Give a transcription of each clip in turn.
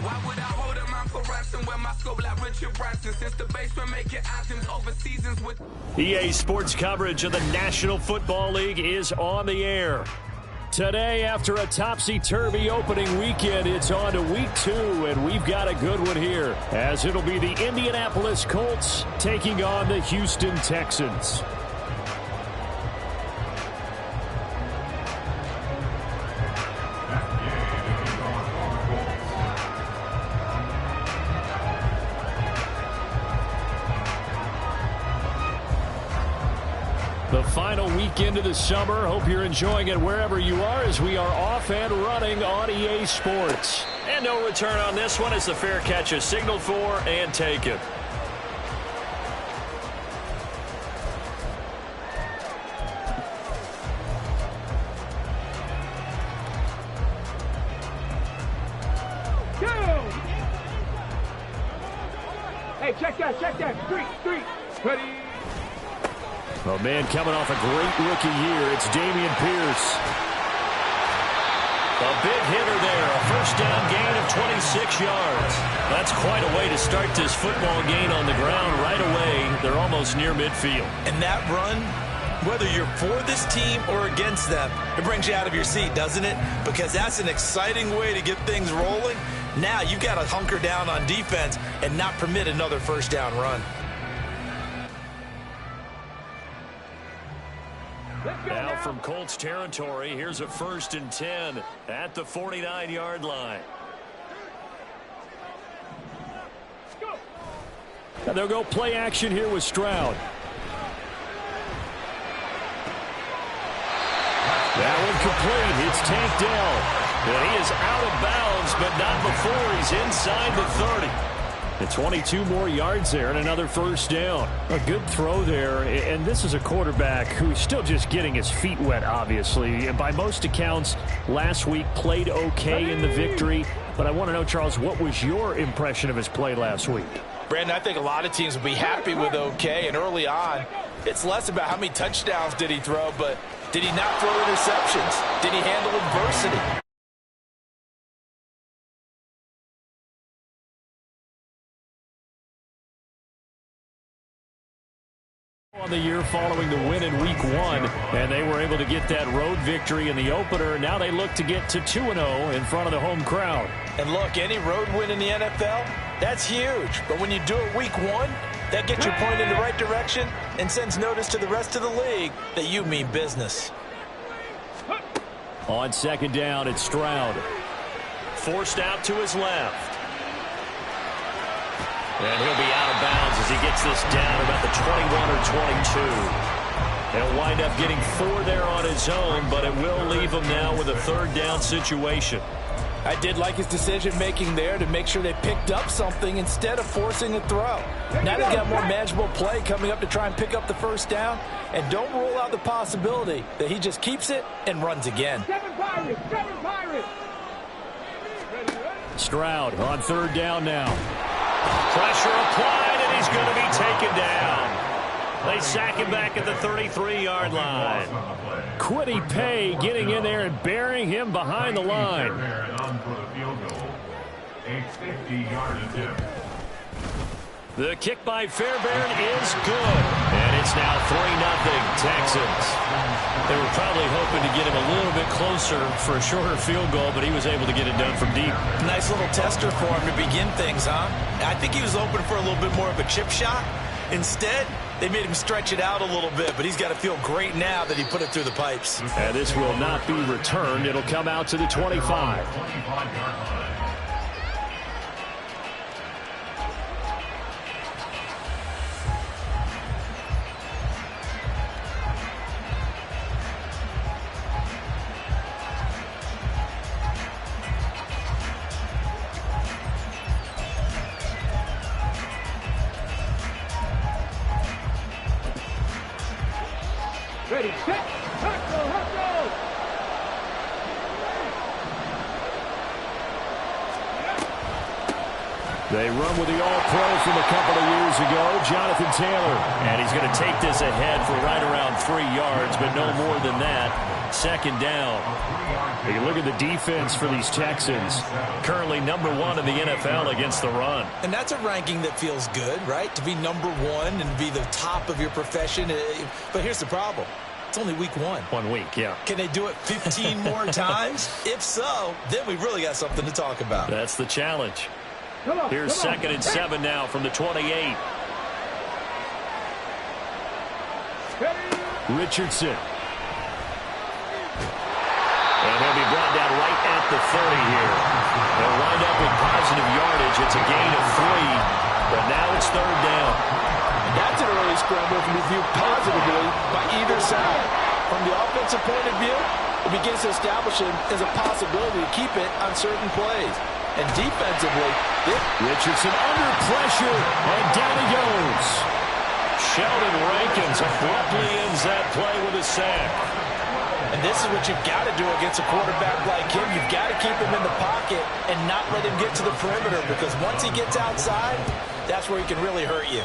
Why would I hold a man for ransom when my scope like Richard Branson? Since the basement making anthems over seasons with EA Sports coverage of the National Football League is on the air. Today, after a topsy-turvy opening weekend, it's on to week 2, and we've got a good one here, as it'll be the Indianapolis Colts taking on the Houston Texans. The final weekend of the summer. Hope you're enjoying it wherever you are as we are off and running on EA Sports. And no return on this one as the fair catch is signaled for and taken. Hey, check that. Three. Ready. Oh, man, coming off a great rookie year, it's Dameon Pierce. A big hitter there, a first down gain of 26 yards. That's quite a way to start this football game on the ground right away. They're almost near midfield. And that run, whether you're for this team or against them, it brings you out of your seat, doesn't it? Because that's an exciting way to get things rolling. Now you've got to hunker down on defense and not permit another first down run. Now from Colts territory, here's a 1st and 10 at the 49-yard line. And they'll go play action here with Stroud. That one complete. It's Tank Dell. And he is out of bounds, but not before he's inside the 30. And 22 more yards there and another first down. A good throw there, and this is a quarterback who's still just getting his feet wet, obviously. And by most accounts, last week played okay in the victory. But I want to know, Charles, what was your impression of his play last week? Brandon, I think a lot of teams will be happy with okay, and early on, it's less about how many touchdowns did he throw, but did he not throw interceptions? Did he handle adversity? On the year following the win in week 1, and they were able to get that road victory in the opener. Now they look to get to 2-0 in front of the home crowd. And look, any road win in the NFL, that's huge. But when you do it week 1, that gets your point in the right direction and sends notice to the rest of the league that you mean business. On 2nd down, it's Stroud. Forced out to his left. And he'll be out of bounds as he gets this down about the 21 or 22. He'll wind up getting 4 there on his own, but it will leave him now with a 3rd down situation. I did like his decision-making there to make sure they picked up something instead of forcing a throw. Now they've got more manageable play coming up to try and pick up the first down, and don't rule out the possibility that he just keeps it and runs again. Seven Pirates. Stroud on 3rd down now. Pressure applied, and he's going to be taken down. They sack him back at the 33-yard line. Kwity Paye getting in there and burying him behind the line. The kick by Fairbairn is good. And it's now 3-0 Texans. They were probably hoping to get him a little bit closer for a shorter field goal, but he was able to get it done from deep. Nice little tester for him to begin things, huh? I think he was hoping for a little bit more of a chip shot. Instead, they made him stretch it out a little bit, but he's got to feel great now that he put it through the pipes. And this will not be returned. It'll come out to the 25. Ready, set, hustle. They run with the All-Pro from a couple of years ago, Jonathan Taylor. And he's going to take this ahead for right around 3 yards, but no more than that. Second down. You look at the defense for these Texans. Currently number 1 in the NFL against the run. And that's a ranking that feels good, right? To be number 1 and be the top of your profession. But here's the problem. It's only week 1. 1 week, yeah. Can they do it 15 more times? If so, then we really got something to talk about. That's the challenge. Here's 2nd and 7 now from the 28. Richardson. And he'll be brought down right at the 30 here. They'll wind up with positive yardage. It's a gain of 3, but now it's 3rd down. That's an early scramble to be viewed positively by either side. From the offensive point of view, it begins to establish it as a possibility to keep it on certain plays. And defensively, Richardson under pressure, and down he goes. Sheldon Rankins abruptly ends that play with a sack. And this is what you've got to do against a quarterback like him. You've got to keep him in the pocket and not let him get to the perimeter, because once he gets outside, that's where he can really hurt you.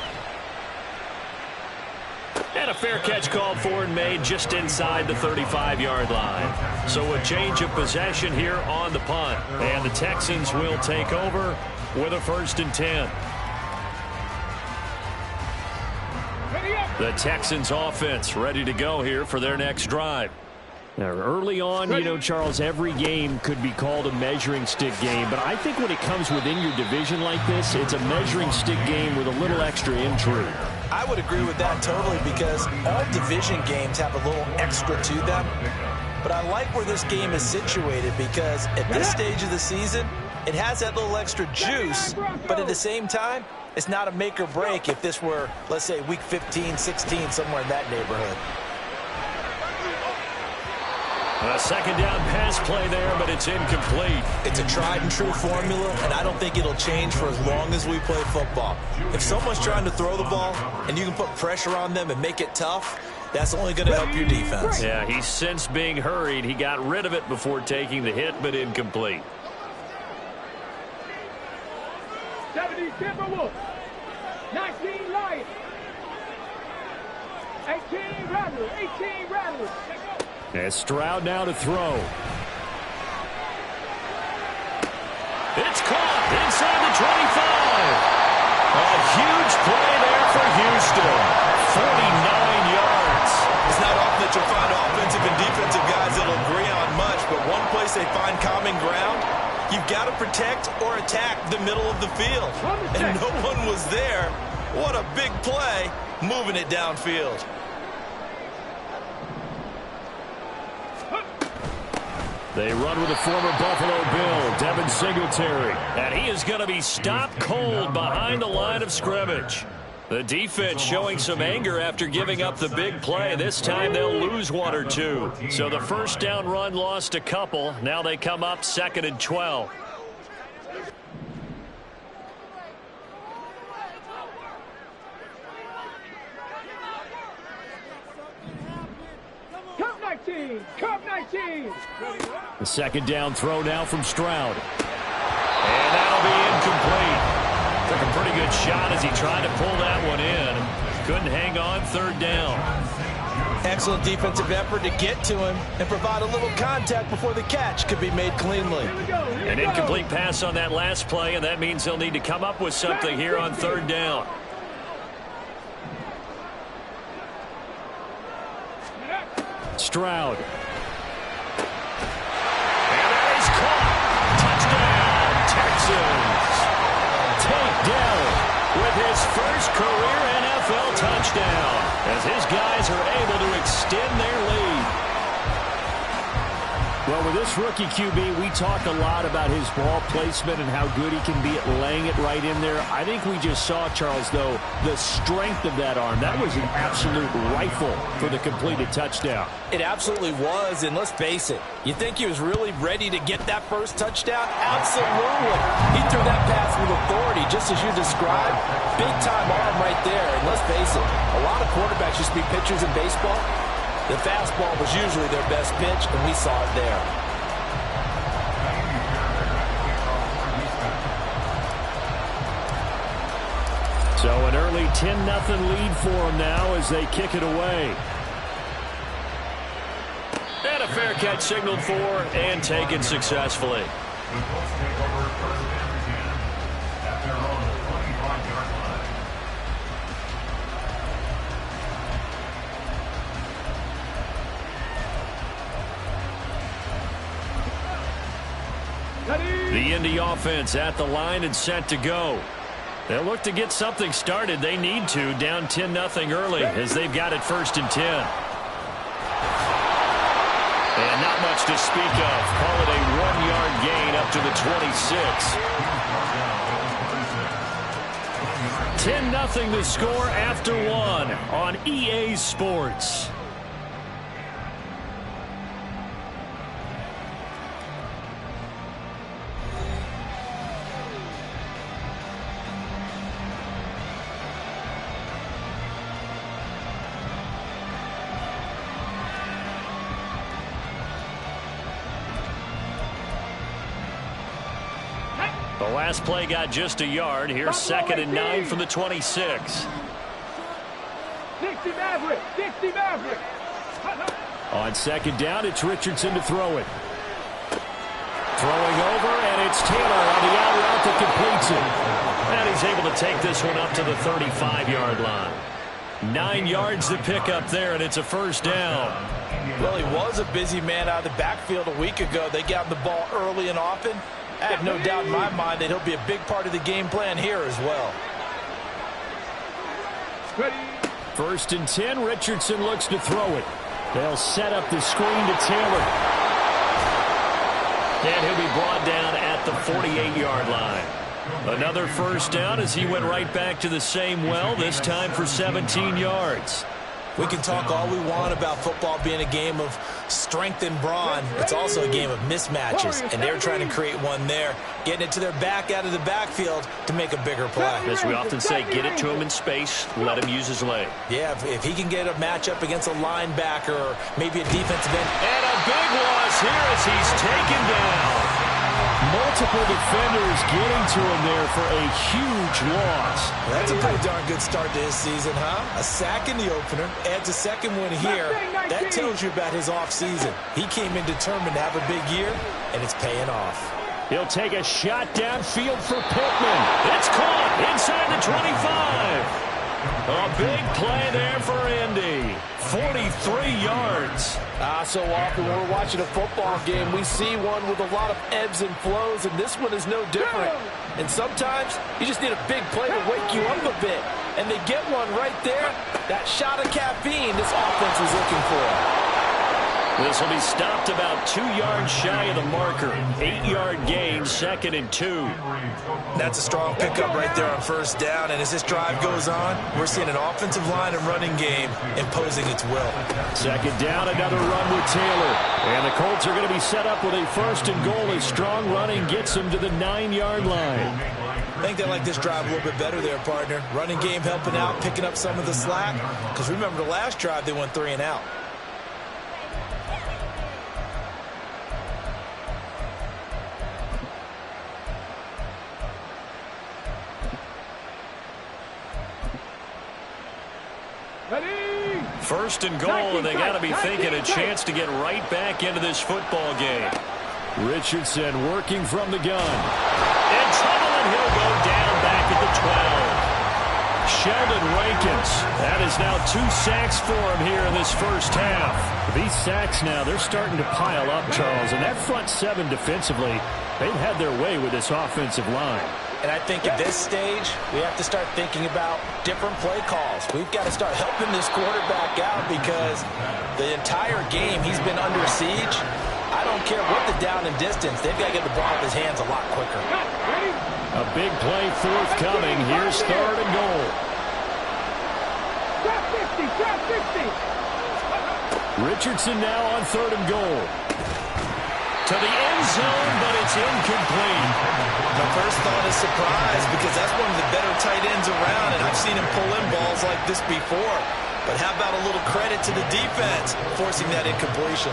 And a fair catch called for and made just inside the 35-yard line. So a change of possession here on the punt. And the Texans will take over with a 1st and 10. The Texans offense ready to go here for their next drive. Now, early on, you know, Charles, every game could be called a measuring stick game. But I think when it comes within your division like this, it's a measuring stick game with a little extra intrigue. I would agree with that totally, because all division games have a little extra to them. But I like where this game is situated, because at this stage of the season, it has that little extra juice. But at the same time, it's not a make or break if this were, let's say, week 15, 16, somewhere in that neighborhood. A 2nd down pass play there, but it's incomplete. It's a tried and true formula, and I don't think it'll change for as long as we play football. If someone's trying to throw the ball and you can put pressure on them and make it tough, that's only going to help your defense. Yeah, he's since being hurried. He got rid of it before taking the hit, but incomplete. 70 Timberwolves, 19 Lions, 18 Rattlers, 18 Rattlers. And Stroud now to throw. It's caught inside the 25. A huge play there for Houston. 49 yards. It's not often that you'll find offensive and defensive guys that'll agree on much, but one place they find common ground, you've got to protect or attack the middle of the field. And no one was there. What a big play, moving it downfield. They run with the former Buffalo Bill, Devin Singletary. And he is going to be stopped cold behind the line of scrimmage. The defense showing some anger after giving up the big play. This time they'll lose 1 or 2. So the 1st down run lost a couple. Now they come up 2nd and 12. Cup 19. The 2nd down throw now from Stroud. And that'll be incomplete. Took a pretty good shot as he tried to pull that one in. Couldn't hang on 3rd down. Excellent defensive effort to get to him and provide a little contact before the catch could be made cleanly. An incomplete pass on that last play, and that means they'll need to come up with something here on 3rd down. Stroud. And that is caught. Touchdown, Texans. Tank Dell with his first career NFL touchdown as his guys are able to extend their lead. Well, with this rookie QB, we talk a lot about his ball placement and how good he can be at laying it right in there. I think we just saw, Charles, though, the strength of that arm. That was an absolute rifle for the completed touchdown. It absolutely was, and let's face it, you think he was really ready to get that first touchdown? Absolutely. He threw that pass with authority, just as you described. Big-time arm right there, and let's face it, a lot of quarterbacks used to be pitchers in baseball. The fastball was usually their best pitch, and we saw it there. So an early 10-0 lead for them now as they kick it away. And a haircut signaled for and taken successfully. The Indy offense at the line and set to go. They'll look to get something started. They need to, down 10-0 early as they've got it 1st and 10. And not much to speak of. Call it a 1-yard gain up to the 26. 10-0 the score after 1 on EA Sports. The last play got just a yard. Here's 2nd and 9 from the 26. 60 Maverick! 60 Maverick! On 2nd down, it's Richardson to throw it. Throwing over, and it's Taylor on the out route that completes it. And he's able to take this one up to the 35-yard line. 9 yards to pick up there, and it's a 1st down. Well, he was a busy man out of the backfield a week ago. They got him the ball early and often. I have no doubt in my mind that he'll be a big part of the game plan here as well. 1st and 10, Richardson looks to throw it. They'll set up the screen to Taylor. And he'll be brought down at the 48-yard line. Another 1st down as he went right back to the same well, this time for 17 yards. We can talk all we want about football being a game of strength and brawn. It's also a game of mismatches, and they're trying to create one there, getting it to their back out of the backfield to make a bigger play. As we often say, get it to him in space, let him use his leg. Yeah, if he can get a matchup against a linebacker or maybe a defensive end. And a big loss here as he's taken down. Multiple defenders getting to him there for a huge loss. That's a pretty darn good start to his season, huh? A sack in the opener, adds a 2nd one here. That tells you about his offseason. He came in determined to have a big year, and it's paying off. He'll take a shot downfield for Pittman. It's caught inside the 25. A big play there for Indy. 43 yards. So often when we're watching a football game, we see one with a lot of ebbs and flows, and this one is no different. And sometimes you just need a big play to wake you up a bit. And they get one right there. That shot of caffeine this offense was looking for. This will be stopped about 2 yards shy of the marker. 8-yard gain, 2nd and 2. That's a strong pickup right there on 1st down. And as this drive goes on, we're seeing an offensive line and running game imposing its will. 2nd down, another run with Taylor. And the Colts are going to be set up with a 1st and goal as strong running gets them to the 9-yard line. I think they like this drive a little bit better there, partner. Running game helping out, picking up some of the slack. Because remember the last drive, they went 3 and out. Ready? 1st and goal, and they got to be thinking a chance to get right back into this football game. Richardson working from the gun. In trouble, and he'll go down back at the 12. Sheldon Rankins. That is now 2 sacks for him here in this 1st half. These sacks now, they're starting to pile up, Charles. And that front 7 defensively, they've had their way with this offensive line. And I think at this stage, we have to start thinking about different play calls. We've got to start helping this quarterback out because the entire game he's been under siege. I don't care what the down and distance. They've got to get the ball in his hands a lot quicker. A big play forthcoming. Here's 3rd and goal. Trap 50, trap 50. Richardson now on 3rd and goal. To the end zone, but it's incomplete. My first thought is surprise because that's one of the better tight ends around, and I've seen him pull in balls like this before. But how about a little credit to the defense forcing that incompletion?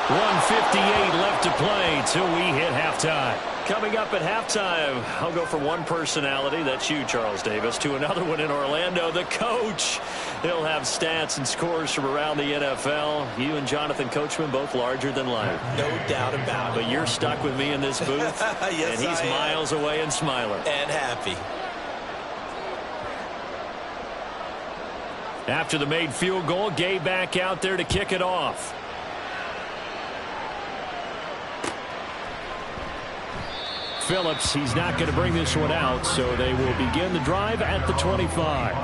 1:58 left to play till we hit halftime. Coming up at halftime, I'll go from one personality, that's you, Charles Davis, to another one in Orlando, the coach. He'll have stats and scores from around the NFL. You and Jonathan Coachman, both larger than life. No doubt about it. But you're stuck with me in this booth, yes, and he's miles away and smiling. And happy. After the made field goal, Gay back out there to kick it off. Phillips, he's not going to bring this one out, so they will begin the drive at the 25.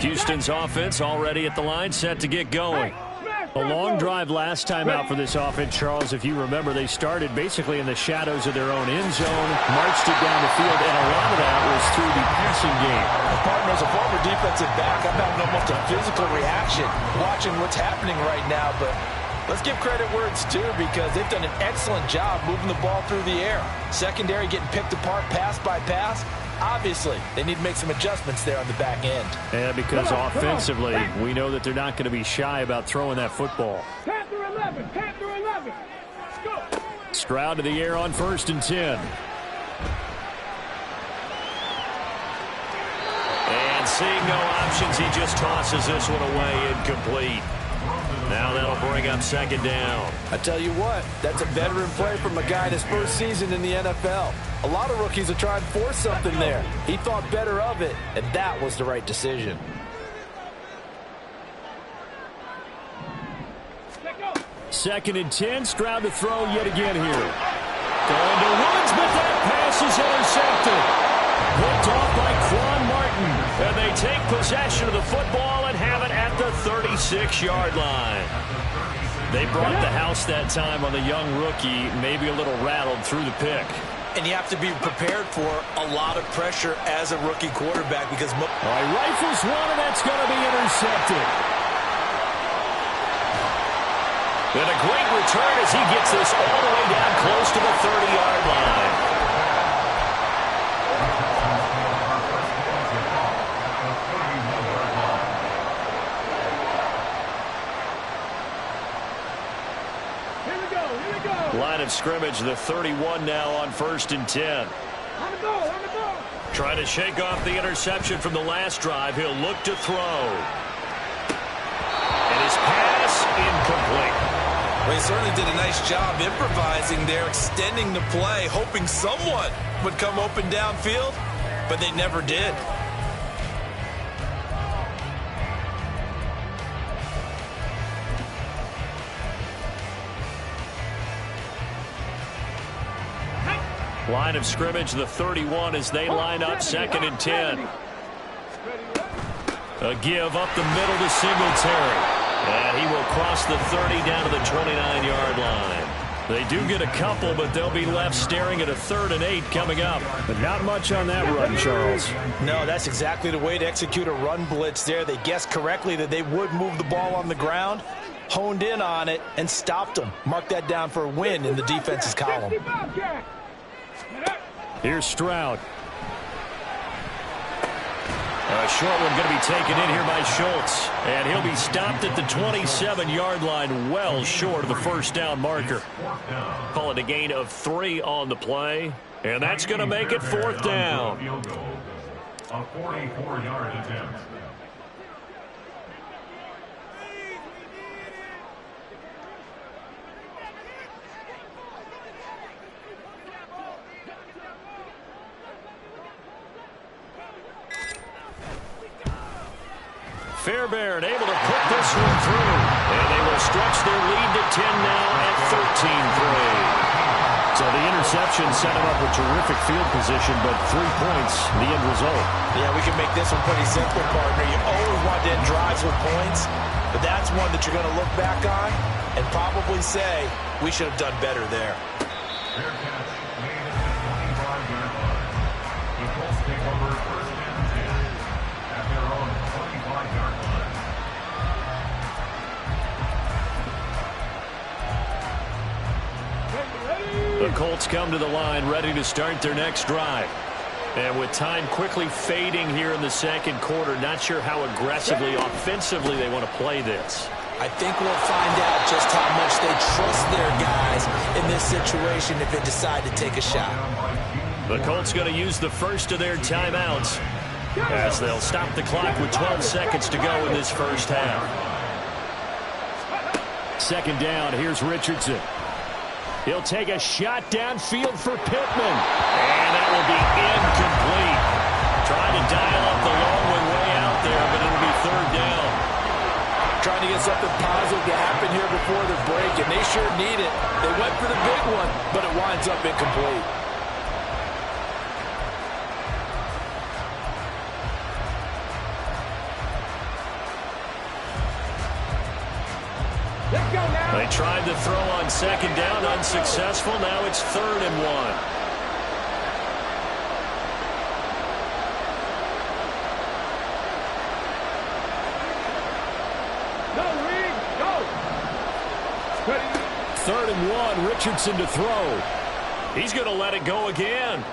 Houston's offense already at the line, set to get going. A long drive last time out for this offense, Charles. If you remember, they started basically in the shadows of their own end zone, marched it down the field, and a lot of that was through the passing game. Partner, as a former defensive back, I'm having almost a physical reaction watching what's happening right now, but let's give credit where it's due because they've done an excellent job moving the ball through the air. Secondary getting picked apart pass by pass. Obviously, they need to make some adjustments there on the back end. Yeah, because offensively, we know that they're not going to be shy about throwing that football. Panther 11, Panther 11. Let's go. Stroud to the air on 1st and 10. And seeing no options, he just tosses this one away incomplete. Now that'll bring up 2nd down. I tell you what, that's a veteran play from a guy in his first season in the NFL. A lot of rookies are trying to force something there. He thought better of it, and that was the right decision. Second and 10, Stroud to throw yet again here. Going to Woods, but that pass is intercepted. Picked off by Quan Martin. And they take possession of the football and have it at the 36-yard line. They brought the house that time on the young rookie, maybe a little rattled through the pick. And you have to be prepared for a lot of pressure as a rookie quarterback because... All right, rifles one, and that's going to be intercepted. And a great return as he gets this all the way down close to the 30-yard line. Line of scrimmage, the 31 now on 1st and 10. On the ball. Trying to shake off the interception from the last drive. He'll look to throw. And his pass incomplete. Well, he certainly did a nice job improvising there, extending the play, hoping someone would come open downfield, but they never did. Line of scrimmage, the 31 as they line up 2nd and 10. A give up the middle to Singletary. And he will cross the 30 down to the 29-yard line. They do get a couple, but they'll be left staring at a 3rd and 8 coming up. But not much on that run, Charles. No, that's exactly the way to execute a run blitz there. They guessed correctly that they would move the ball on the ground, honed in on it, and stopped them. Mark that down for a win in the defense's column. Here's Stroud. A short one going to be taken in here by Schultz. And he'll be stopped at the 27-yard line, well short of the 1st down marker. Call it a gain of 3 on the play. And that's going to make it 4th down. A 44-yard attempt. Fairbairn able to put this one through. And they will stretch their lead to 10 now at 13-3. So the interception set him up with terrific field position, but 3 points, the end result. Yeah, we can make this one pretty simple, partner. You always want to end drives with points, but that's one that you're going to look back on and probably say, we should have done better there. Fair catch made at the 25-yard line. The Colts take over 1st and 10 at their own 25-yard line. A Colts come to the line, ready to start their next drive. And with time quickly fading here in the second quarter, not sure how aggressively, offensively they want to play this. I think we'll find out just how much they trust their guys in this situation if they decide to take a shot. The Colts going to use the first of their timeouts as they'll stop the clock with 12 seconds to go in this first half. Second down, here's Richardson. He'll take a shot downfield for Pittman. And that will be incomplete. Trying to dial up the long one way out there, but it'll be third down. Trying to get something positive to happen here before the break, and they sure need it. They went for the big one, but it winds up incomplete. They tried to throw on second down, unsuccessful. Now it's 3rd and 1. Go, Reed, go. 3rd and 1, Richardson to throw. He's going to let it go again.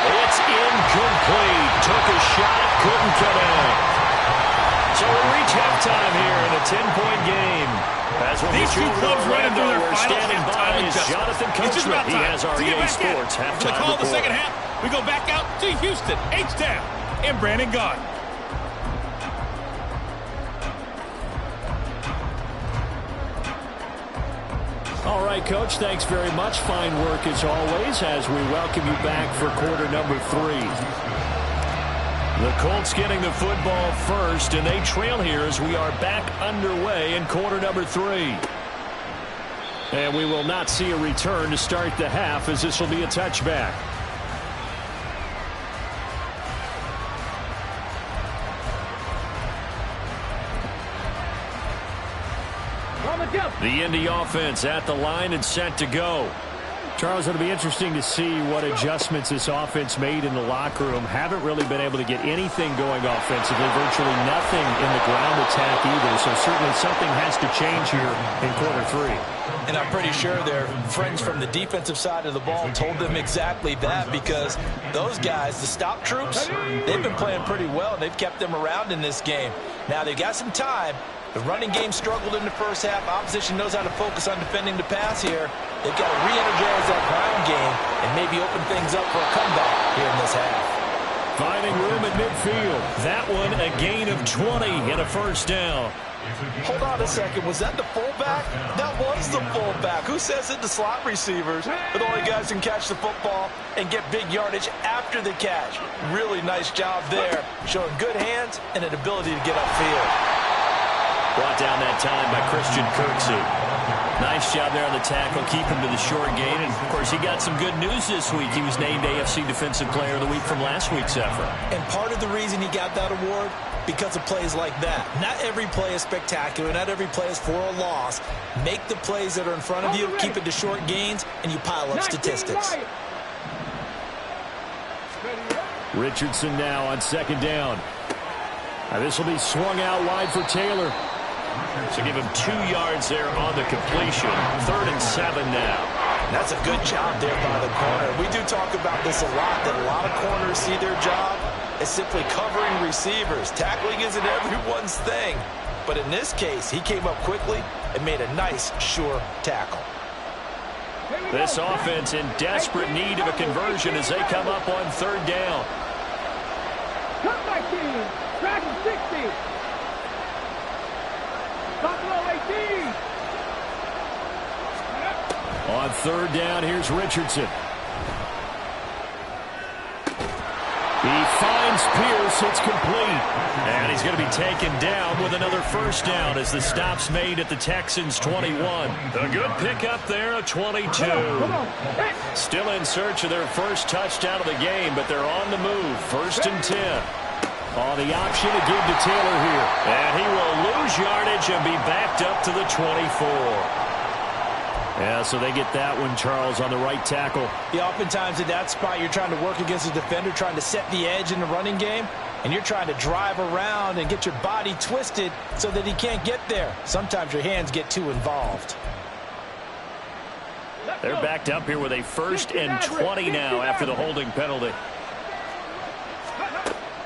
It's incomplete. Took a shot, couldn't connect. So we'll reach halftime here in a 10-point game. As we'll These two clubs running through their final standing by is Jonathan Kuchma. He has our EA Sports halftime report. Call the report. second half. We go back out to Houston, H-Town, and Brandon Gaudin. All right, Coach, thanks very much. Fine work as always as we welcome you back for quarter number 3. The Colts getting the football first, and they trail here as we are back underway in quarter number 3. And we will not see a return to start the half as this will be a touchback. The Indy offense at the line and set to go. Charles, it'll be interesting to see what adjustments this offense made in the locker room. Haven't really been able to get anything going offensively, virtually nothing in the ground attack either. So certainly something has to change here in quarter 3. And I'm pretty sure their friends from the defensive side of the ball told them exactly that, because those guys, the stop troops, they've been playing pretty well, and they've kept them around in this game. Now they've got some time. The running game struggled in the first half. Opposition knows how to focus on defending the pass here. They've got to re-energize that ground game and maybe open things up for a comeback here in this half. Finding room at midfield. That one a gain of 20 and a first down. Hold on a second. Was that the fullback? That was the fullback. Who says it? The slot receivers. But only guys can catch the football and get big yardage after the catch. Really nice job there, showing good hands and an ability to get upfield. Brought down that time by Christian Kirksey. Nice job there on the tackle, keep him to the short gain. And, of course, he got some good news this week. He was named AFC Defensive Player of the Week from last week's effort. And part of the reason he got that award, because of plays like that. Not every play is spectacular. Not every play is for a loss. Make the plays that are in front of you, keep it to short gains, and you pile up statistics. Richardson now on second down. Now this will be swung out wide for Taylor. So give him 2 yards there on the completion. 3rd and 7 now. That's a good job there by the corner. We do talk about this a lot, that a lot of corners see their job as simply covering receivers. Tackling isn't everyone's thing. But in this case, he came up quickly and made a nice, sure tackle. This offense in desperate need of a conversion as they come up on 3rd down. Cut my team. Dragon 60. Buffalo 18. On 3rd down, here's Richardson. He finds Pierce. It's complete. And he's going to be taken down with another first down as the stop's made at the Texans' 21. A good pickup there, a 22. Still in search of their first touchdown of the game, but they're on the move. 1st and 10. On the option to give to Taylor here. And he will lose yardage and be backed up to the 24. Yeah, so they get that one, Charles, on the right tackle. Yeah, oftentimes in that spot, you're trying to work against a defender, trying to set the edge in the running game, and you're trying to drive around and get your body twisted so that he can't get there. Sometimes your hands get too involved. They're backed up here with a 1st and 20 now after the holding penalty.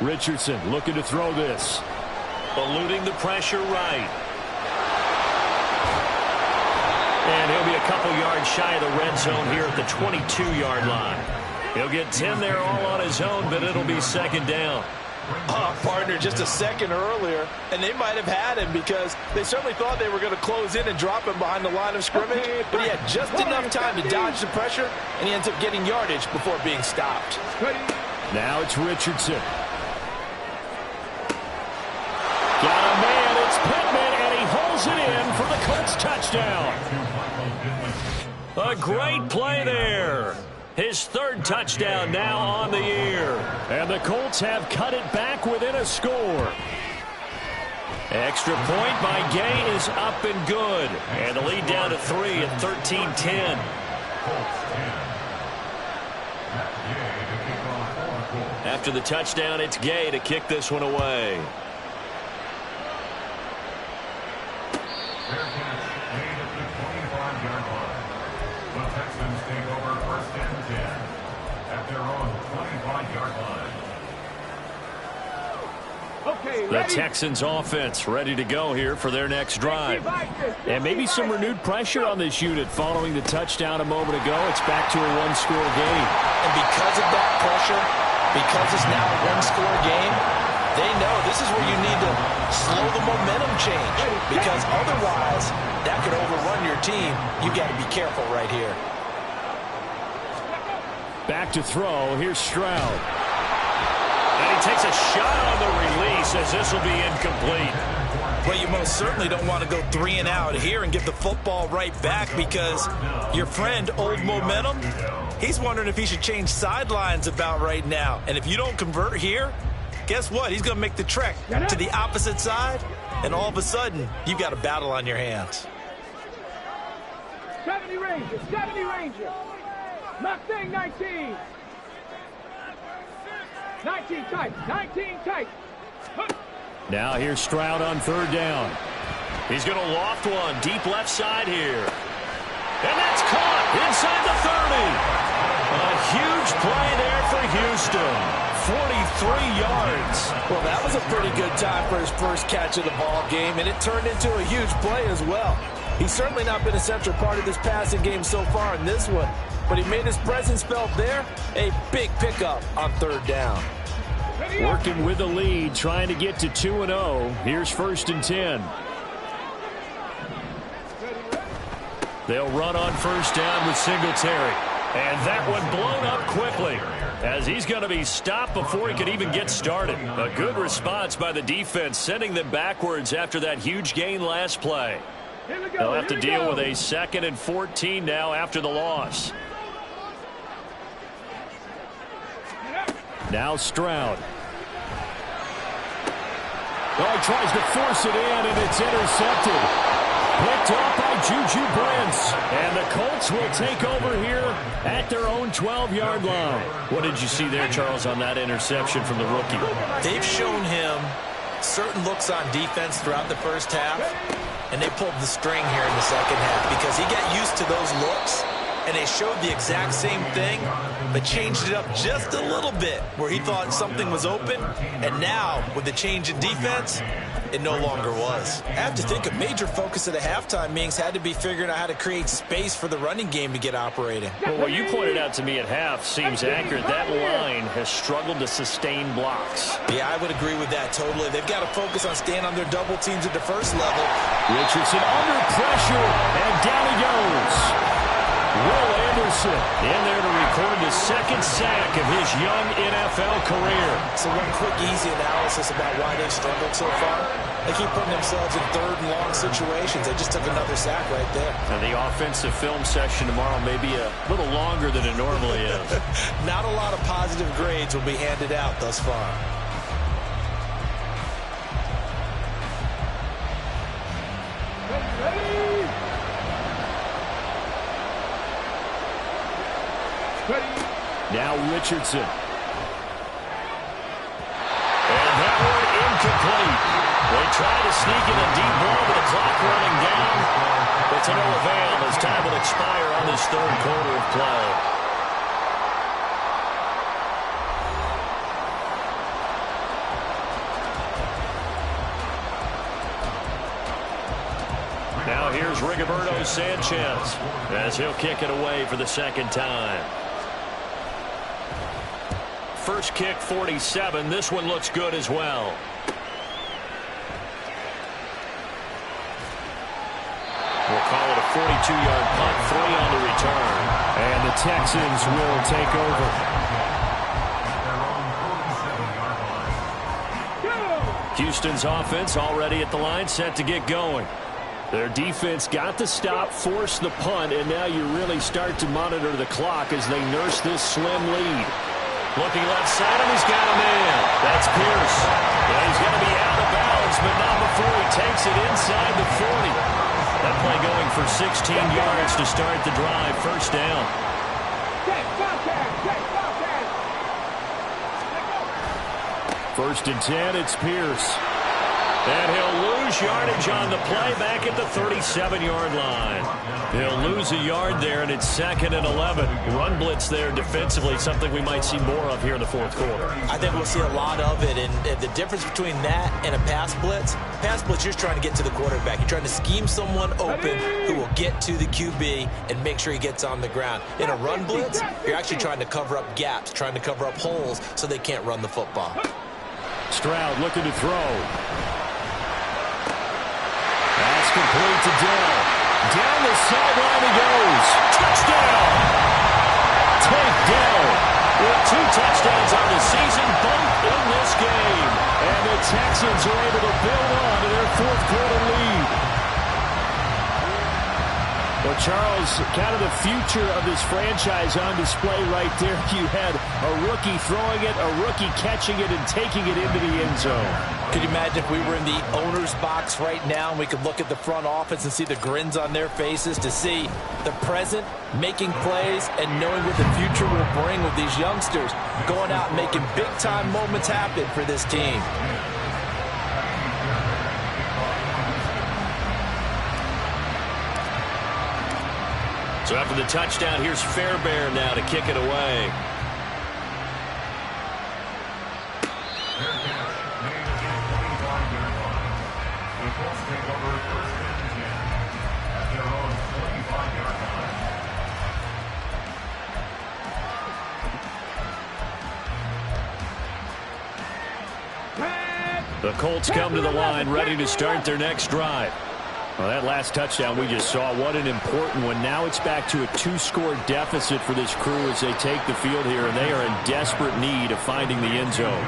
Richardson looking to throw this. Eluding the pressure right. And he'll be a couple yards shy of the red zone here at the 22-yard line. He'll get 10 there all on his own, but it'll be 2nd down. Partner, just a second earlier, and they might have had him because they certainly thought they were going to close in and drop him behind the line of scrimmage, but he had just enough time to dodge the pressure, and he ends up getting yardage before being stopped. Now it's Richardson. Got a man, it's Pittman, and he holds it in for the Colts touchdown. A great play there. His 3rd touchdown now on the year. And the Colts have cut it back within a score. Extra point by Gay is up and good. And the lead down to 3 at 13-10. After the touchdown, it's Gay to kick this one away. The Texans offense ready to go here for their next drive. And maybe some renewed pressure on this unit following the touchdown a moment ago. It's back to a 1-score game. And because of that pressure, because it's now a 1-score game, they know this is where you need to slow the momentum change. Because otherwise, that could overrun your team. You've got to be careful right here. Back to throw. Here's Stroud. And he takes a shot on the release as this will be incomplete. Well, you most certainly don't want to go 3 and out here and give the football right back because your friend, Old Momentum, he's wondering if he should change sidelines about right now. And if you don't convert here, guess what? He's going to make the trek to the opposite side, and all of a sudden, you've got a battle on your hands. 70 Rangers, 70 Rangers. Mustang 19. 19 tight, 19 tight. Now here's Stroud on 3rd down. He's going to loft one deep left side here. And that's caught inside the 30. A huge play there for Houston. 43 yards. Well, that was a pretty good time for his first catch of the ball game, and it turned into a huge play as well. He's certainly not been a central part of this passing game so far in this one, but he made his presence felt there. A big pickup on 3rd down. Working with the lead, trying to get to 2-0. Here's 1st and 10. They'll run on 1st down with Singletary. And that one blown up quickly as he's going to be stopped before he could even get started. A good response by the defense, sending them backwards after that huge gain last play. They'll have to deal with a 2nd and 14 now after the loss. Now Stroud. Oh, he tries to force it in, and it's intercepted. Picked off by Juju Brents. And the Colts will take over here at their own 12-yard line. What did you see there, Charles, on that interception from the rookie? They've shown him certain looks on defense throughout the first half, and they pulled the string here in the second half because he got used to those looks, and they showed the exact same thing, but changed it up just a little bit where he thought something was open, and now with the change in defense, it no longer was. I have to think a major focus of the halftime meetings had to be figuring out how to create space for the running game to get operating. Well, what you pointed out to me at half seems accurate. That line has struggled to sustain blocks. Yeah, I would agree with that totally. They've got to focus on staying on their double teams at the first level. Richardson under pressure, and down he goes. Will Anderson in there to record the 2nd sack of his young NFL career. So one quick, easy analysis about why they've struggled so far. They keep putting themselves in 3rd and long situations. They just took another sack right there. And the offensive film session tomorrow may be a little longer than it normally is. Not a lot of positive grades will be handed out thus far. Now Richardson. And that one incomplete. They try to sneak in a deep ball, but the clock running down. but to no avail as time will expire on this third quarter of play. Now here's Rigoberto Sanchez as he'll kick it away for the second time. First kick, 47. This one looks good as well. We'll call it a 42-yard punt, 3 on the return. And the Texans will take over. Houston's offense already at the line, set to get going. Their defense got the stop, forced the punt, and now you really start to monitor the clock as they nurse this slim lead. Looking left side, and he's got a man. That's Pierce. And he's going to be out of bounds, but not before he takes it inside the 40. That play going for 16 yards to start the drive. First down. First and 10, it's Pierce. And he'll lose yardage on the play back at the 37-yard line. He'll lose a yard there, and it's 2nd and 11. Run blitz there defensively, something we might see more of here in the fourth quarter. I think we'll see a lot of it, and the difference between that and a pass blitz, you're just trying to get to the quarterback. You're trying to scheme someone open who will get to the QB and make sure he gets on the ground. In a run blitz, you're actually trying to cover up gaps, trying to cover up holes so they can't run the football. Stroud looking to throw. That's complete to Dell. Down the sideline he goes. Touchdown! Tank Dell with 2 touchdowns on the season, both in this game. And the Texans are able to build on to their fourth quarter lead. Well, Charles, kind of the future of this franchise on display right there. You had a rookie throwing it, a rookie catching it, and taking it into the end zone. Could you imagine if we were in the owner's box right now and we could look at the front office and see the grins on their faces, to see the present making plays and knowing what the future will bring with these youngsters going out and making big-time moments happen for this team. So after the touchdown, here's Fairbairn now to kick it away. The Colts come to the line, ready to start their next drive. Well, that last touchdown we just saw, what an important one. Now it's back to a 2-score deficit for this crew as they take the field here, and they are in desperate need of finding the end zone.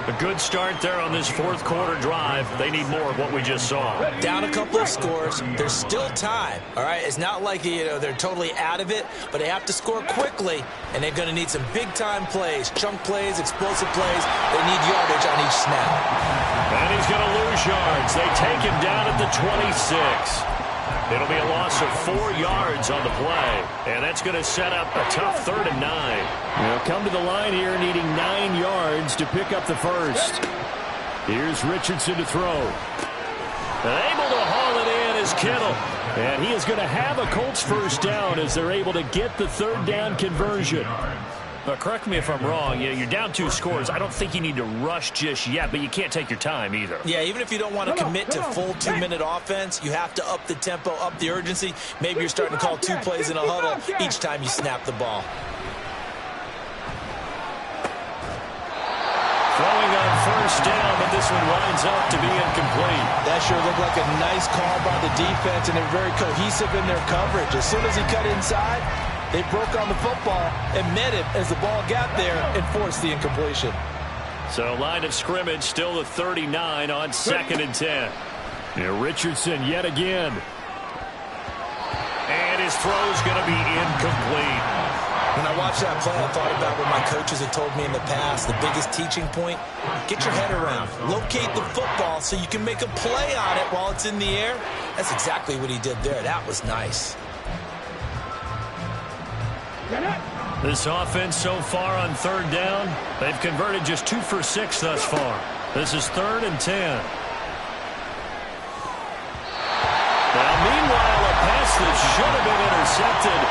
A good start there on this fourth quarter drive. They need more of what we just saw. Down a couple of scores. There's still time, all right? It's not like, they're totally out of it, but they have to score quickly, and they're going to need some big-time plays, chunk plays, explosive plays. They need yardage on each snap. And he's going to lose yards. They take him down at the 26. It'll be a loss of 4 yards on the play, and that's going to set up a tough 3rd and 9. They'll come to the line here needing 9 yards to pick up the first. Here's Richardson to throw. Able to haul it in is Kittle. And he is going to have a Colts first down as they're able to get the 3rd down conversion. But correct me if I'm wrong, you're down 2 scores. I don't think you need to rush just yet, but you can't take your time either. Yeah, even if you don't want to commit to full 2-minute offense, you have to up the tempo, up the urgency. Maybe you're starting to call 2 plays in a huddle each time you snap the ball. Throwing on first down, but this one winds up to be incomplete. That sure looked like a nice call by the defense, and they're very cohesive in their coverage. As soon as he cut inside, they broke on the football and met him as the ball got there and forced the incompletion. So line of scrimmage still the 39 on 2nd and 10. Here Richardson yet again. And his throw's going to be incomplete. When I watched that play, I thought about what my coaches had told me in the past. The biggest teaching point, get your head around. Locate the football so you can make a play on it while it's in the air. That's exactly what he did there. That was nice. This offense so far on 3rd down, they've converted just 2 for 6 thus far. This is 3rd and 10. Now, meanwhile, that should have been intercepted,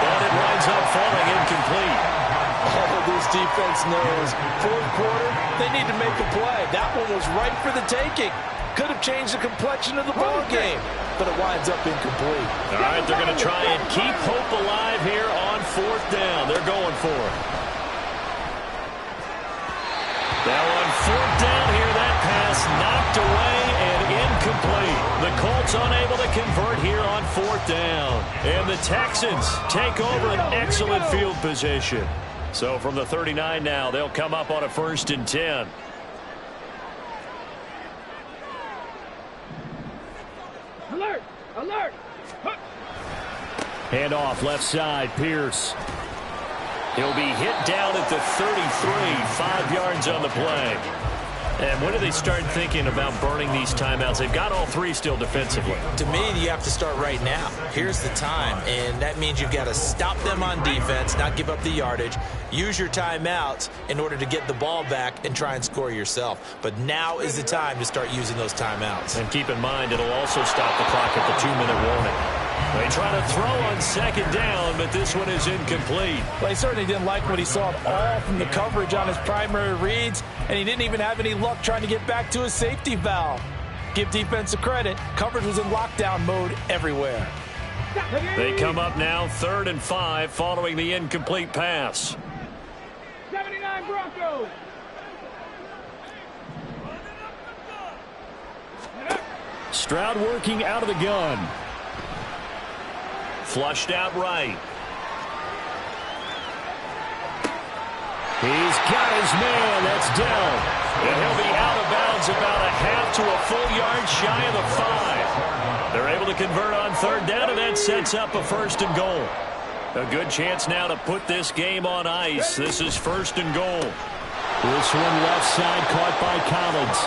but it winds up falling incomplete. Oh, this defense knows. Fourth quarter, they need to make a play. That one was right for the taking. Could have changed the complexion of the ball game, but it winds up incomplete. All right, they're going to try and keep hope alive here on fourth down. They're going for it. Now on fourth down here, that pass knocked away and incomplete. The Colts unable to convert here on fourth down. And the Texans take over an excellent field position. So from the 39 now, they'll come up on a 1st and 10. Alert! Alert! Hand off left side, Pierce. He'll be hit down at the 33, 5 yards on the play. And when do they start thinking about burning these timeouts? They've got all 3 still defensively. To me, you have to start right now. Here's the time, and that means you've got to stop them on defense, not give up the yardage, use your timeouts in order to get the ball back and try and score yourself. But now is the time to start using those timeouts. And keep in mind, it'll also stop the clock at the 2-minute warning. They try to throw on 2nd down, but this one is incomplete. Well, he certainly didn't like what he saw at all from the coverage on his primary reads, and he didn't even have any luck trying to get back to his safety valve. Give defense a credit. Coverage was in lockdown mode everywhere. They come up now 3rd and 5 following the incomplete pass. 79 Broncos! Stroud working out of the gun. Flushed out right. He's got his man. That's Dell. And he'll be out of bounds about a half to a full yard shy of the 5. They're able to convert on 3rd down, and that sets up a 1st and goal. A good chance now to put this game on ice. This is 1st and goal. This one left side caught by Collins.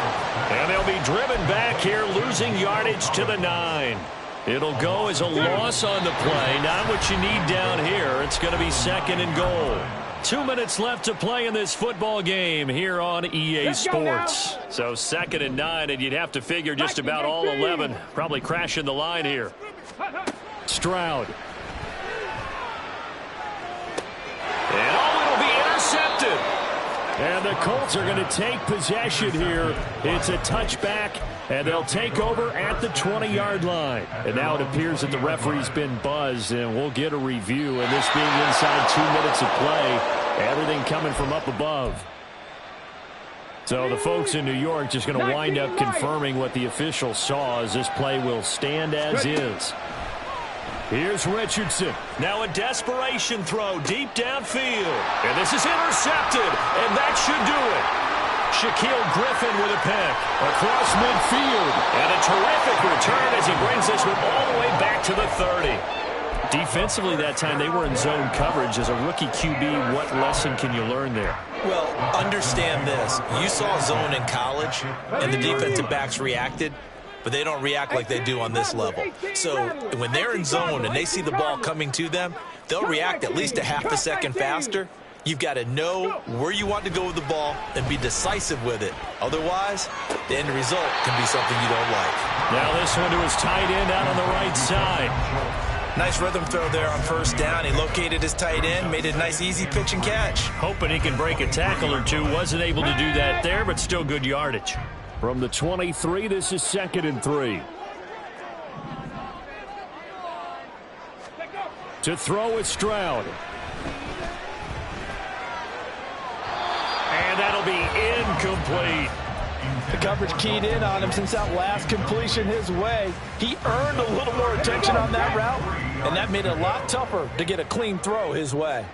And they'll be driven back here, losing yardage to the 9. It'll go as a loss on the play. Not what you need down here. It's going to be 2nd and goal. 2 minutes left to play in this football game here on EA Sports. So 2nd and 9, and you'd have to figure just about all 11 probably crashing the line here. Stroud. And it'll be intercepted. And the Colts are going to take possession here. It's a touchback, and they'll take over at the 20-yard line. And now it appears that the referee's been buzzed, and we'll get a review. And this being inside 2 minutes of play, everything coming from up above. So the folks in New York just going to wind up confirming what the official saw, as this play will stand as is. Here's Richardson. Now a desperation throw deep downfield. And this is intercepted, and that should do it. Shaquille Griffin with a pick across midfield. And a terrific return as he brings this one all the way back to the 30. Defensively that time, they were in zone coverage. As a rookie QB, what lesson can you learn there? Well, understand this. You saw zone in college, and the defensive backs reacted, but they don't react like they do on this level. So when they're in zone and they see the ball coming to them, they'll react at least a half a second faster. You've got to know where you want to go with the ball and be decisive with it. Otherwise, the end result can be something you don't like. Now this one to his tight end out on the right side. Nice rhythm throw there on 1st down. He located his tight end, made a nice easy pitch and catch. Hoping he can break a tackle or two. Wasn't able to do that there, but still good yardage. From the 23, this is 2nd and 3. To throw with Stroud. And that'll be incomplete. The coverage keyed in on him since that last completion his way. He earned a little more attention on that route, and that made it a lot tougher to get a clean throw his way.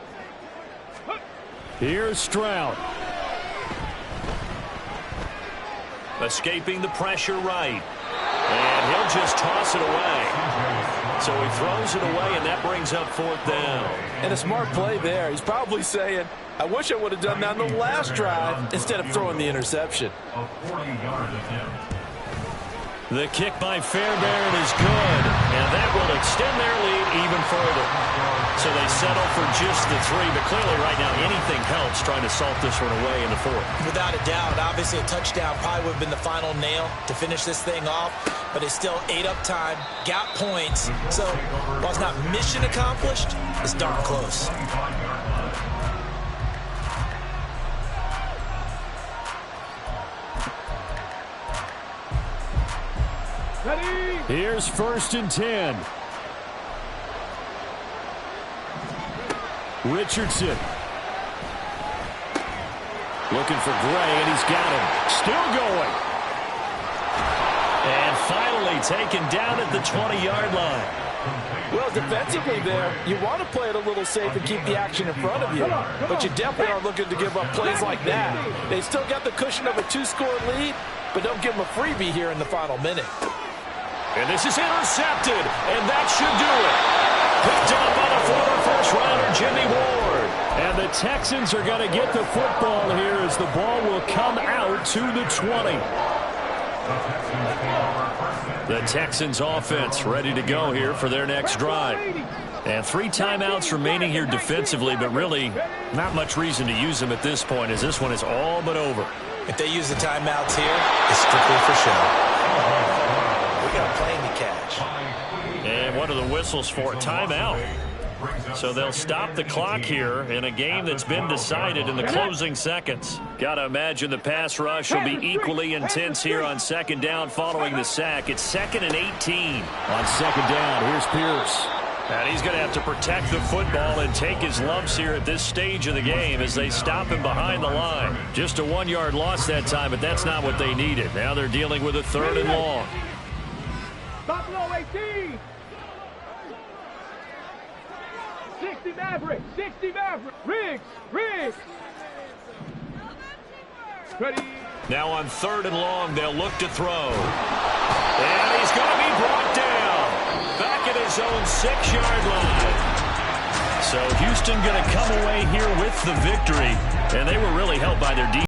Here's Stroud. Escaping the pressure right. And he'll just toss it away. So he throws it away, and that brings up 4th down. And a smart play there. He's probably saying, I wish I would have done that on the last drive instead of throwing the interception. The kick by Fairbairn is good, and that will extend their lead even further. So they settle for just the 3, but clearly right now anything helps trying to salt this one away in the 4th. Without a doubt, obviously a touchdown probably would have been the final nail to finish this thing off, but it's still ate up time, got points. So while it's not mission accomplished, it's darn close. Ready? Here's 1st and 10. Richardson. Looking for Gray, and he's got him. Still going. And finally taken down at the 20-yard line. Well, defensively there, you want to play it a little safe and keep the action in front of you. But you definitely aren't looking to give up plays like that. They still got the cushion of a 2-score lead, but don't give them a freebie here in the final minute. And this is intercepted, and that should do it. Picked up on a former first-rounder, Jimmy Ward. And the Texans are going to get the football here as the ball will come out to the 20. The Texans offense ready to go here for their next drive. And 3 timeouts remaining here defensively, but really not much reason to use them at this point as this one is all but over. If they use the timeouts here, it's strictly for show. We got a plane to catch. And what are the whistles for? Timeout. So they'll stop the clock here in a game that's been decided in the closing seconds. Got to imagine the pass rush will be equally intense here on 2nd down following the sack. It's 2nd and 18. On 2nd down, here's Pierce. And he's going to have to protect the football and take his lumps here at this stage of the game as they stop him behind the line. Just a 1-yard loss that time, but that's not what they needed. Now they're dealing with a 3rd and long. Buffalo 18. 60 Maverick. 60 Maverick. Riggs. Ready. Now on 3rd and long, they'll look to throw. And he's going to be brought down. Back at his own 6-yard line. So Houston going to come away here with the victory. And they were really helped by their defense.